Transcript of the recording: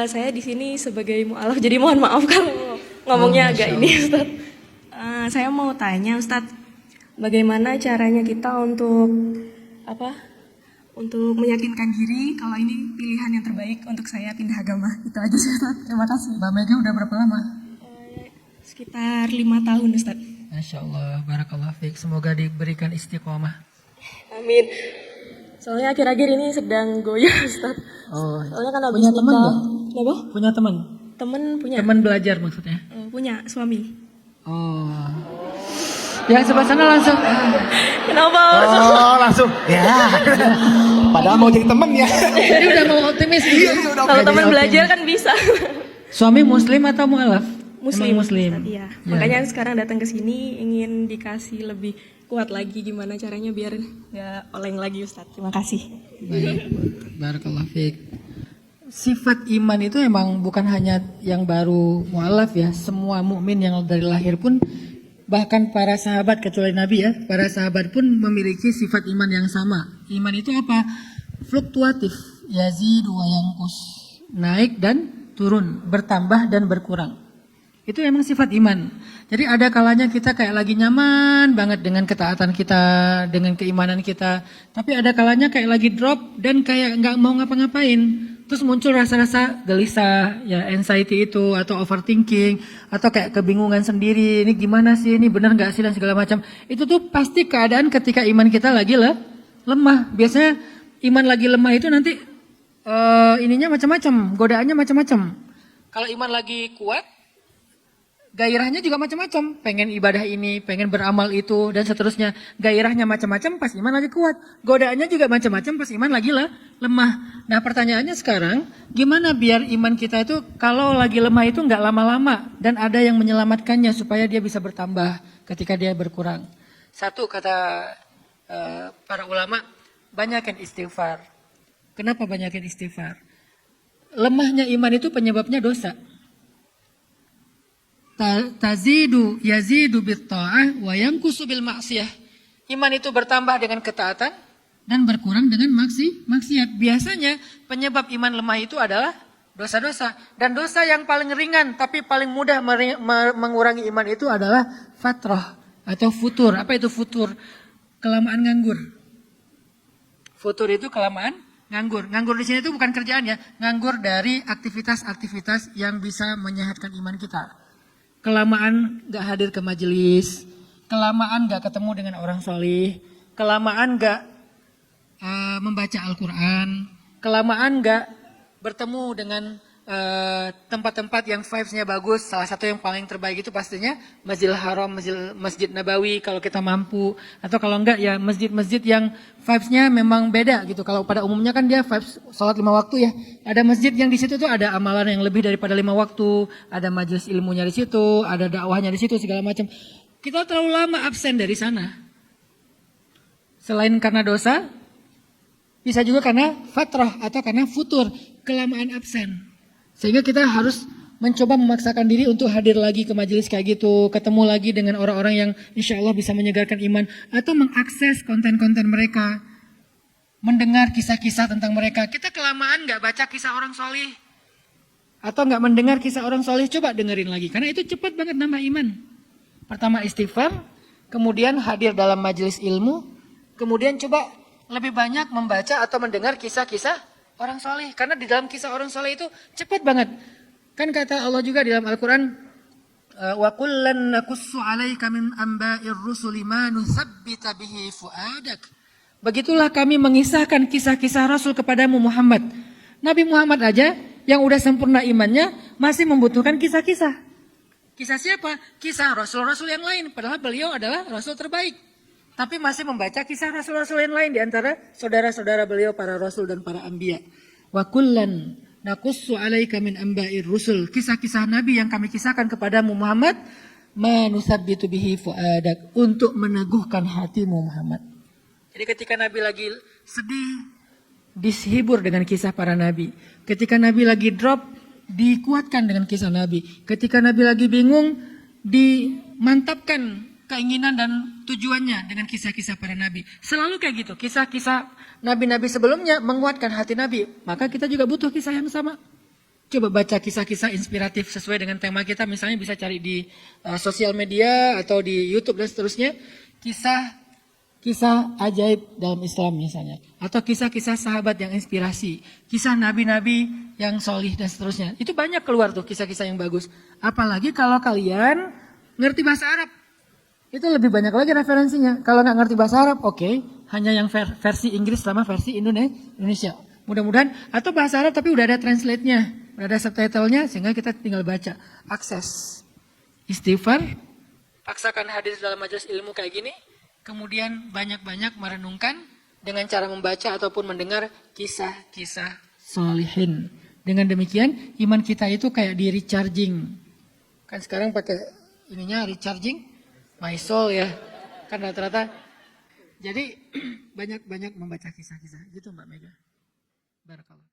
saya di sini sebagai mualaf, jadi mohon maaf kalau ngomongnya agak ini, Ustadz. Saya mau tanya, Ustadz, bagaimana caranya kita untuk untuk meyakinkan diri kalau ini pilihan yang terbaik untuk saya pindah agama. Itu aja sih, Ustadz. Terima kasih. Mbak Mega udah berapa lama? Sekitar 5 tahun, Ustadz. Masya Allah, barakallah fiik. Semoga diberikan istiqomah. Amin. Soalnya akhir-akhir ini sedang goyah, Ustadz. Oh, Soalnya kan habis punya teman nikah. nggak? Kenapa? Punya teman? Temen punya. Teman belajar maksudnya? Punya suami. Oh, yang sebelah sana langsung. Kenapa? Oh, langsung. Ya. Padahal mau jadi temen ya. Jadi udah mau optimis. Kalau teman belajar kan bisa. Suami muslim atau mualaf? Muslim. Emang muslim. Ustadz, iya. Ya. Makanya sekarang datang ke sini ingin dikasih lebih kuat lagi gimana caranya biar nggak oleng lagi, Ustadz. Terima kasih. Baik, barakallah fiik. Sifat iman itu emang bukan hanya yang baru mualaf ya, semua mukmin yang dari lahir pun, bahkan para sahabat kecuali Nabi ya, para sahabat pun memiliki sifat iman yang sama. Iman itu apa? Fluktuatif, yazidu wa yanqus, naik dan turun, bertambah dan berkurang. Itu emang sifat iman. Jadi ada kalanya kita kayak lagi nyaman banget dengan ketaatan kita, dengan keimanan kita. Tapi ada kalanya kayak lagi drop dan kayak nggak mau ngapa-ngapain. Terus muncul rasa-rasa gelisah, ya anxiety itu, atau overthinking, atau kayak kebingungan sendiri. Ini gimana sih, ini benar nggak sih, dan segala macam. Itu tuh pasti keadaan ketika iman kita lagi lemah. Biasanya iman lagi lemah itu nanti ininya macam-macam, godaannya macam-macam. Kalau iman lagi kuat, gairahnya juga macam-macam, pengen ibadah ini, pengen beramal itu, dan seterusnya. Gairahnya macam-macam pas iman lagi kuat. Godaannya juga macam-macam pas iman lagi lemah. Nah pertanyaannya sekarang, gimana biar iman kita itu kalau lagi lemah itu nggak lama-lama dan ada yang menyelamatkannya supaya dia bisa bertambah ketika dia berkurang. Satu kata para ulama, banyakin istighfar. Kenapa banyakin istighfar? Lemahnya iman itu penyebabnya dosa. Tazidu yazidu bitta'ah wa yanqusu bil ma'siyah. Iman itu bertambah dengan ketaatan dan berkurang dengan maksiat. Biasanya penyebab iman lemah itu adalah dosa-dosa. Dan dosa yang paling ringan tapi paling mudah mengurangi iman itu adalah fatrah atau futur. Apa itu futur? Kelamaan nganggur. Futur itu kelamaan nganggur. Nganggur di sini itu bukan kerjaan ya. Nganggur dari aktivitas-aktivitas yang bisa menyehatkan iman kita. Kelamaan gak hadir ke majelis, kelamaan gak ketemu dengan orang solih, kelamaan gak membaca Al-Quran, kelamaan gak bertemu dengan tempat-tempat yang vibes-nya bagus. Salah satu yang paling terbaik itu pastinya Masjidil Haram, Masjid Nabawi kalau kita mampu. Atau kalau enggak ya masjid-masjid yang vibes-nya memang beda gitu. Kalau pada umumnya kan dia vibes sholat 5 waktu ya. Ada masjid yang di situ tuh ada amalan yang lebih daripada 5 waktu. Ada majelis ilmunya di situ, ada dakwahnya di situ segala macam. Kita terlalu lama absen dari sana. Selain karena dosa, bisa juga karena fatrah atau karena futur, kelamaan absen. Sehingga kita harus mencoba memaksakan diri untuk hadir lagi ke majelis kayak gitu, ketemu lagi dengan orang-orang yang insya Allah bisa menyegarkan iman, atau mengakses konten-konten mereka, mendengar kisah-kisah tentang mereka. Kita kelamaan gak baca kisah orang solih, atau gak mendengar kisah orang solih, coba dengerin lagi, karena itu cepat banget nambah iman. Pertama istighfar, kemudian hadir dalam majelis ilmu, kemudian coba lebih banyak membaca atau mendengar kisah-kisah orang soleh, karena di dalam kisah orang soleh itu cepat banget. Kan kata Allah juga di dalam Al-Quran, wa kullan naqussu 'alaika min amba'ir rusuli ma nutsabbita bihi fu'adak. Begitulah kami mengisahkan kisah-kisah Rasul kepadamu Muhammad. Nabi Muhammad aja yang udah sempurna imannya masih membutuhkan kisah-kisah. Kisah siapa? Kisah Rasul-Rasul yang lain, padahal beliau adalah Rasul terbaik. Tapi masih membaca kisah rasul-rasul yang lain di antara saudara-saudara beliau para rasul dan para anbiya. Wa kullan naqussu 'alaika min amba'ir rusul. Kisah-kisah nabi yang kami kisahkan kepadamu Muhammad, ma nusabbitu bihi fuadak, untuk meneguhkan hatimu Muhammad. Jadi ketika nabi lagi sedih, dihibur dengan kisah para nabi. Ketika nabi lagi drop, dikuatkan dengan kisah nabi. Ketika nabi lagi bingung, dimantapkan keinginan dan tujuannya dengan kisah-kisah para nabi. Selalu kayak gitu, kisah-kisah nabi-nabi sebelumnya menguatkan hati nabi. Maka kita juga butuh kisah yang sama. Coba baca kisah-kisah inspiratif sesuai dengan tema kita. Misalnya bisa cari di sosial media atau di YouTube dan seterusnya. Kisah ajaib dalam Islam misalnya. Atau kisah-kisah sahabat yang inspirasi. Kisah nabi-nabi yang solih dan seterusnya. Itu banyak keluar tuh kisah-kisah yang bagus. Apalagi kalau kalian ngerti bahasa Arab. Itu lebih banyak lagi referensinya. Kalau nggak ngerti bahasa Arab, oke. Hanya yang versi Inggris sama versi Indonesia. Mudah-mudahan. Atau bahasa Arab tapi udah ada translate-nya. Udah ada subtitle-nya sehingga kita tinggal baca. Akses. Istighfar. Paksakan hadir dalam majelis ilmu kayak gini. Kemudian banyak-banyak merenungkan dengan cara membaca ataupun mendengar kisah-kisah solihin. Dengan demikian iman kita itu kayak di recharging. Kan sekarang pakai ininya recharging my soul ya. Kan rata-rata. Jadi banyak-banyak membaca kisah-kisah. Gitu Mbak Mega. Barakallah.